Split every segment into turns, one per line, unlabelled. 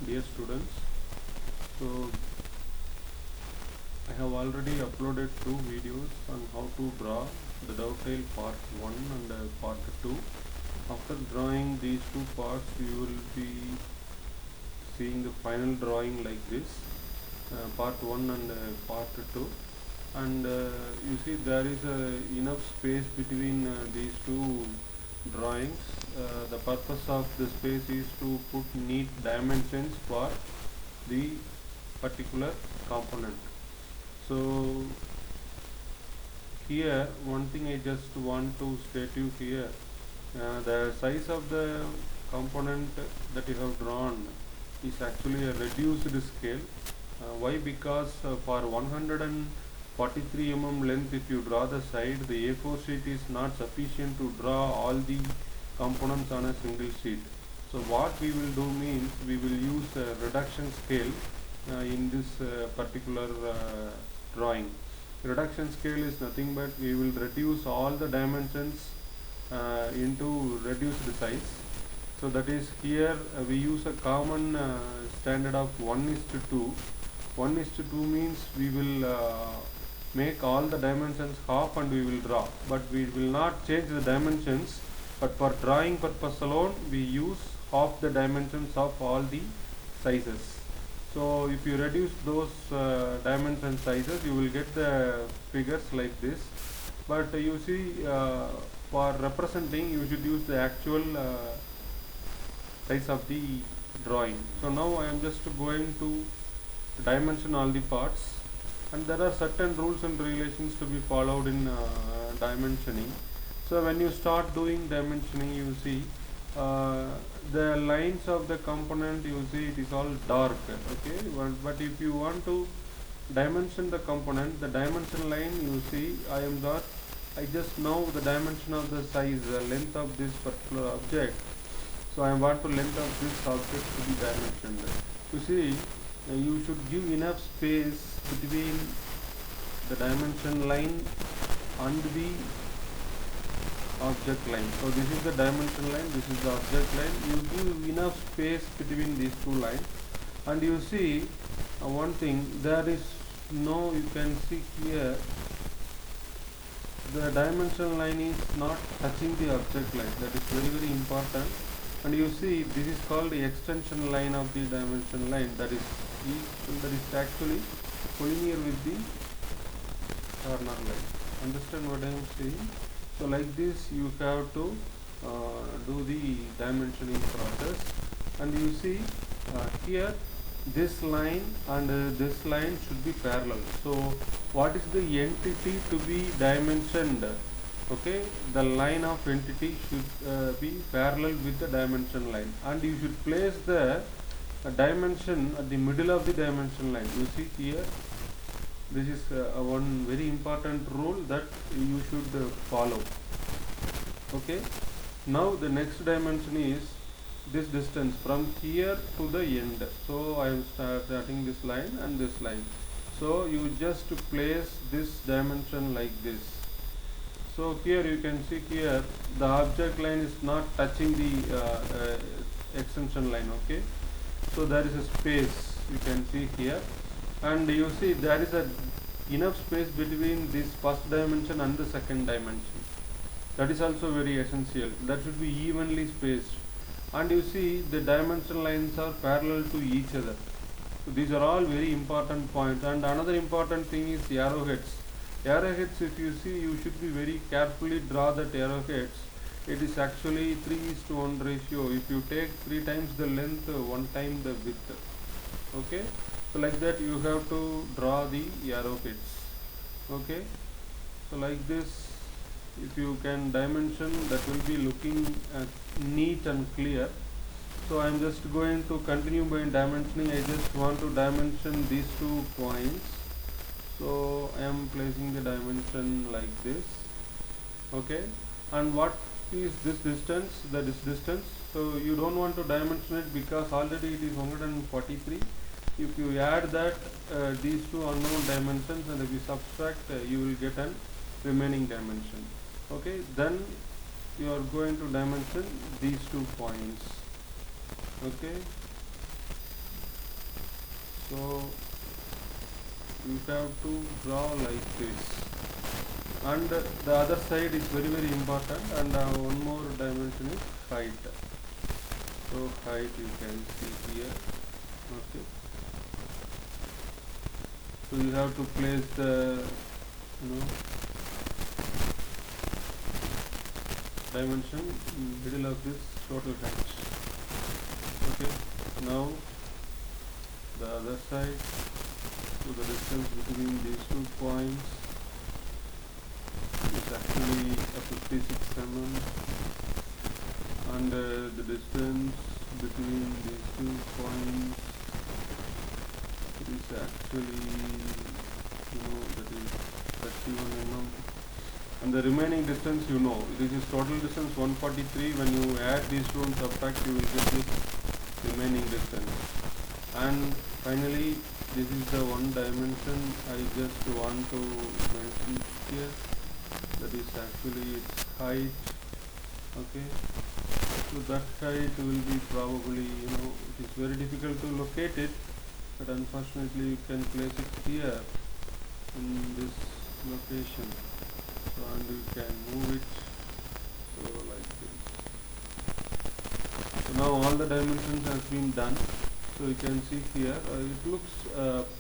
Dear students, so I have already uploaded two videos on how to draw the dovetail part 1 and part 2. After drawing these two parts, you will be seeing the final drawing like this, part 1 and part 2. And you see there is enough space between these two drawings. The purpose of the space is to put neat dimensions for the particular component. So here one thing I just want to state you here, the size of the component that you have drawn is actually a reduced scale. Why? Because for 143 mm length, if you draw the side, the A4 sheet is not sufficient to draw all the components on a single sheet. So what we will do means we will use a reduction scale in this particular drawing. Reduction scale is nothing but we will reduce all the dimensions into reduced size. So that is here we use a common standard of 1:2. 1:2 means we will make all the dimensions half and we will draw, but we will not change the dimensions, but for drawing purpose alone we use half the dimensions of all the sizes. So if you reduce those dimension sizes, you will get the figures like this. But you see, for representing, you should use the actual size of the drawing. So now I am just going to dimension all the parts, and there are certain rules and regulations to be followed in dimensioning. So when you start doing dimensioning, you see the lines of the component, you see it is all dark, okay, but if you want to dimension the component, the dimension line, you see I just know the dimension of the size, length of this particular object, so I want to length of this object to be dimensioned. You see, you should give enough space between the dimension line and the object line. So this is the dimension line, this is the object line. You give enough space between these two lines, and you see one thing, there is no, you can see here the dimension line is not touching the object line. That is very important. And you see this is called the extension line of the dimension line, that is actually collinear with the corner line. Understand what I am saying? So like this you have to do the dimensioning process, and you see here this line and this line should be parallel. So what is the entity to be dimensioned? Okay, the line of entity should be parallel with the dimension line, and you should place the dimension at the middle of the dimension line. You see here, this is one very important rule that you should follow. Okay, now the next dimension is this distance from here to the end. So I am starting this line and this line, so you just place this dimension like this. So here you can see here the object line is not touching the extension line. Okay, so there is a space, you can see here, and you see there is a enough space between this first dimension and the second dimension. That is also very essential, that should be evenly spaced, and you see the dimension lines are parallel to each other. So these are all very important points. And another important thing is arrowheads. Arrowheads, if you see, you should be very carefully draw that arrowheads. It is actually 3:1 ratio. If you take 3 times the length, 1 time the width. Okay, so like that you have to draw the arrowheads. Okay, so like this, if you can dimension, that will be looking neat and clear. So I am just going to continue by dimensioning. I just want to dimension these 2 points. So I am placing the dimension like this. Okay, and what is this distance? That is distance. So you don't want to dimension it because already it is 143. If you add that these 2 unknown dimensions, and if you subtract, you will get an remaining dimension. Okay, then you are going to dimension these 2 points. Okay, So you have to draw like this, and the other side is very important, and one more dimension is height. So height you can see here. Okay, so you have to place the dimension in middle of this total height. Okay, now the other side, so the distance between these 2 points is actually a 56 mm, and the distance between these 2 points is actually that is 31 mm, and the remaining distance this is total distance 143. When you add these two and subtract, you will get this remaining distance. And finally, this is the one dimension I just want to mention here, that is actually its height. Okay, so that height will be probably it is very difficult to locate it, but unfortunately you can place it here in this location. So, and you can move it so like this. So now all the dimensions has been done. So you can see here it looks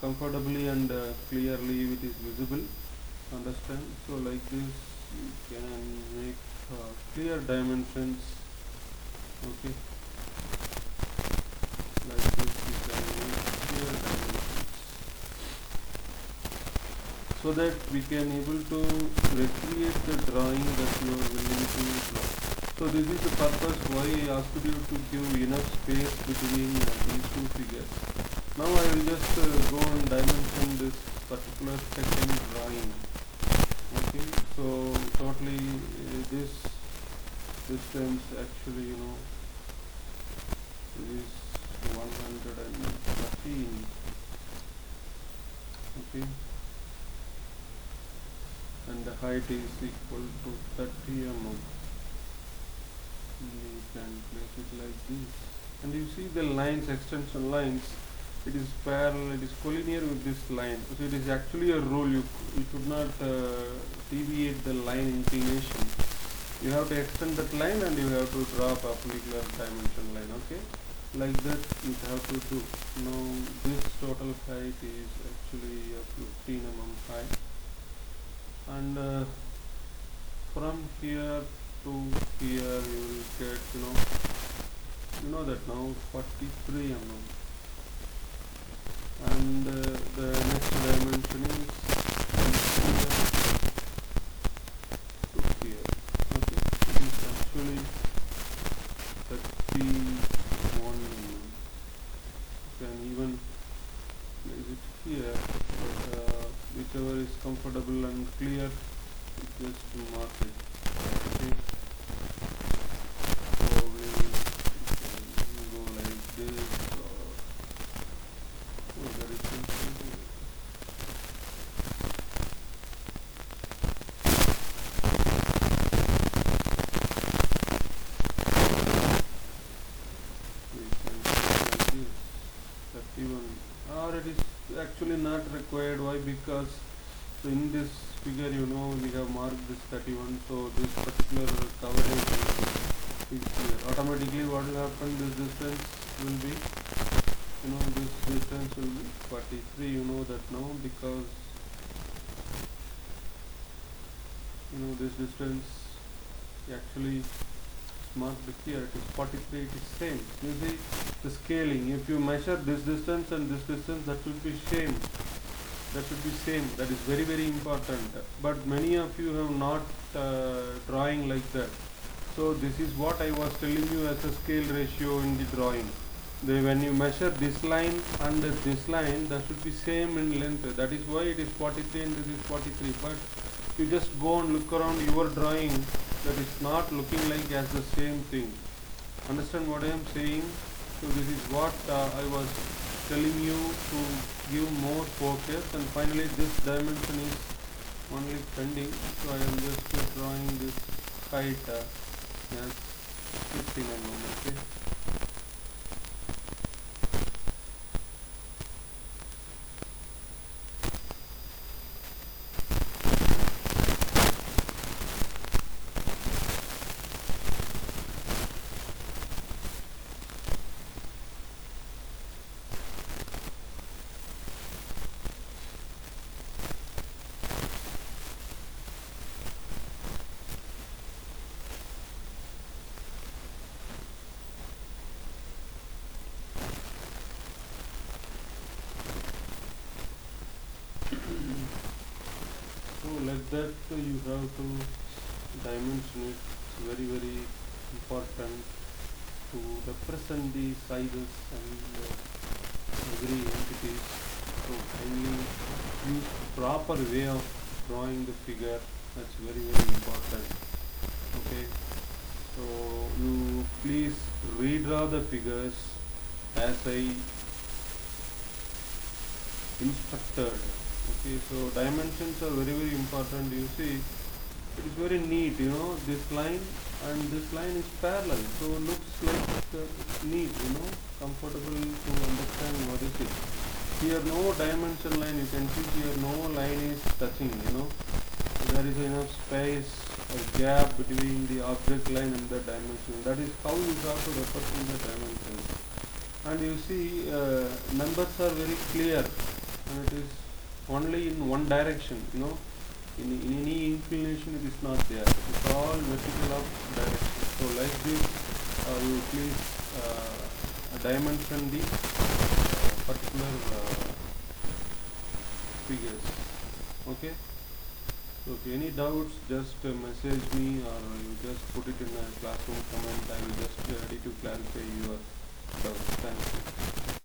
comfortably and clearly it is visible. Understand? So like this you can make clear dimensions. Okay, like this you can make clear dimensions, so that we can able to recreate the drawing that you are willing to draw. So this is the purpose why I asked you to give enough space between these two figures. Now I will just go and dimension this particular second drawing. Okay, so totally this distance actually is 113. Okay, and the height is equal to 30 mm. You can place it like this, and you see the lines, extension lines, it is parallel, it is collinear with this line. So it is actually a rule, you should not deviate the line inclination. You have to extend that line and you have to draw a particular dimension line. Okay, like that you have to do. Now this total height is actually 15 mm high, and from here to here you will get that now 43 mm, and the next dimension is from here to here. Okay, it is actually 31 mm. You can even place it here, but whichever is comfortable and clear, just mark it. Okay, so we can go like this, or there is something. We can like this, 31, or it is actually not required. Why? Because so in this figure we have marked this 31, so this particular coverage is here. Automatically what will happen, this distance will be this distance will be 43, that now, because this distance actually marked here, it is 43, it is same. You see the scaling, if you measure this distance and this distance, that should be same. That should be same. That is very important. But many of you have not drawing like that. So this is what I was telling you as a scale ratio in the drawing. When you measure this line and this line, that should be same in length. That is why it is 43 and this is 43. But you just go and look around your drawing, that is not looking like as the same thing. Understand what I am saying? So this is what I was telling you to give more focus, and finally this dimension is only pending, so I am just drawing this height as 15 mm. Okay, like that you have to dimension it. It's very very important to represent the sizes and every entities. So kindly use proper way of drawing the figure. That's very very important. Okay, so you please redraw the figures as I instructed. Okay, so dimensions are very very important. You see, it is very neat, you know, this line and this line is parallel, so looks like it's neat, you know, comfortable to understand what is it. Here no dimension line, you can see here no line is touching, you know, there is enough space or gap between the object line and the dimension. That is how you have to represent the dimensions. And you see numbers are very clear and it is only in one direction, you know, in any inclination it is not there, it's all vertical of direction. So like this you please dimension the particular figures. Okay, so if any doubts just message me or you just put it in a classroom comment. I will just ready to clarify your